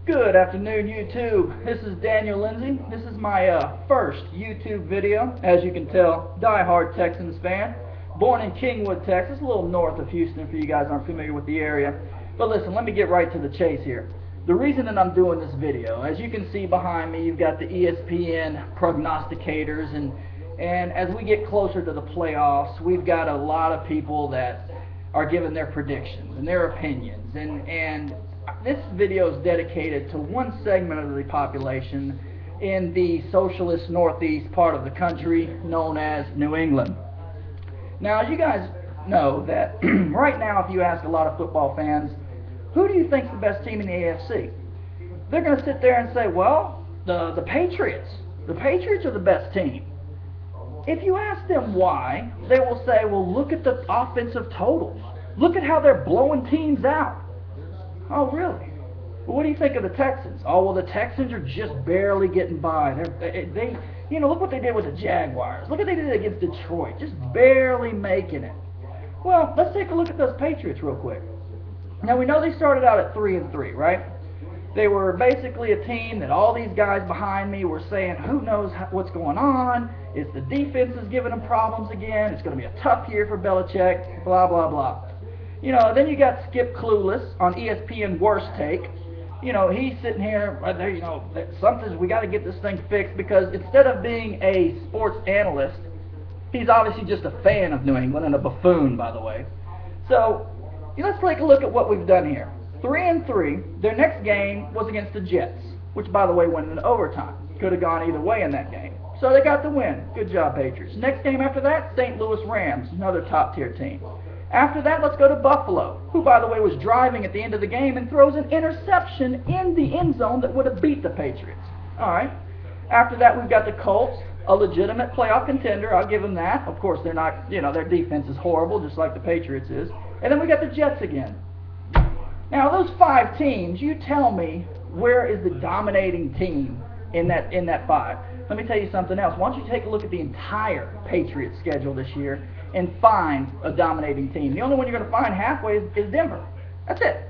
Good afternoon, YouTube. This is Daniel Lindsay. This is my first YouTube video. As you can tell, die-hard Texans fan. Born in Kingwood, Texas, a little north of Houston for you guys aren't familiar with the area. But listen, let me get right to the chase here. The reason that I'm doing this video, as you can see behind me, you've got the ESPN prognosticators, and as we get closer to the playoffs, we've got a lot of people that are giving their predictions and their opinions, and this video is dedicated to one segment of the population in the socialist northeast part of the country known as New England. Now, as you guys know that right now, if you ask a lot of football fans, who do you think is the best team in the AFC? They're going to sit there and say, well, the Patriots. The Patriots are the best team. If you ask them why, they will say, well, look at the offensive totals. Look at how they're blowing teams out. Oh, really? Well, what do you think of the Texans? Oh, well, the Texans are just barely getting by. They look what they did with the Jaguars. Look what they did against Detroit. Just barely making it. Well, let's take a look at those Patriots real quick. Now, we know they started out at 3-3, right? They were basically a team that all these guys behind me were saying, who knows what's going on? It's the defense is giving them problems again. It's going to be a tough year for Belichick, blah, blah, blah. Then you got Skip Clueless on ESPN Worst Take. He's sitting here, we got to get this thing fixed because instead of being a sports analyst, he's obviously just a fan of New England and a buffoon, by the way. So, let's take a look at what we've done here. 3-3, their next game was against the Jets, which, by the way, went into overtime. Could have gone either way in that game. So they got the win. Good job, Patriots. Next game after that, St. Louis Rams, another top-tier team. After that, let's go to Buffalo, who, by the way, was driving at the end of the game and throws an interception in the end zone that would have beat the Patriots. All right. After that, we've got the Colts, a legitimate playoff contender. I'll give them that. Of course, they're not, their defense is horrible, just like the Patriots is. And then we got the Jets again. Now, those 5 teams, you tell me where is the dominating team in that 5. Let me tell you something else. Why don't you take a look at the entire Patriots schedule this year and find a dominating team. The only one you're going to find halfway is Denver. That's it.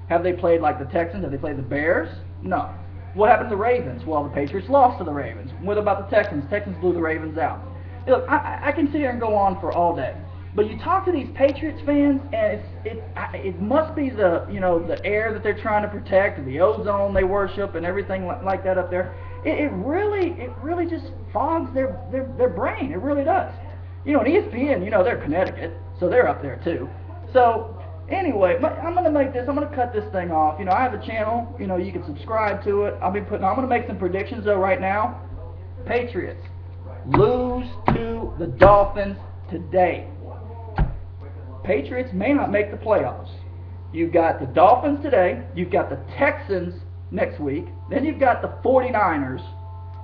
Have they played like the Texans? Have they played the Bears? No. What happened to the Ravens? Well, the Patriots lost to the Ravens. What about the Texans? Texans blew the Ravens out. Look, I can sit here and go on for all day. But you talk to these Patriots fans, and it must be the the air that they're trying to protect, the ozone they worship, and everything like that up there. It really just fogs their brain. It really does. And ESPN, they're Connecticut, so they're up there too. So anyway, I'm going to cut this thing off. I have a channel, you can subscribe to it. I'm going to make some predictions though right now. Patriots lose to the Dolphins today. Patriots may not make the playoffs. You've got the Dolphins today, you've got the Texans next week, then you've got the 49ers,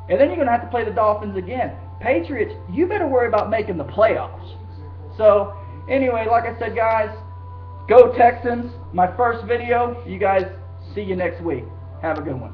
and then you're going to have to play the Dolphins again. Patriots, you better worry about making the playoffs. So, anyway, like I said, guys, go Texans. My first video. You guys, see you next week. Have a good one.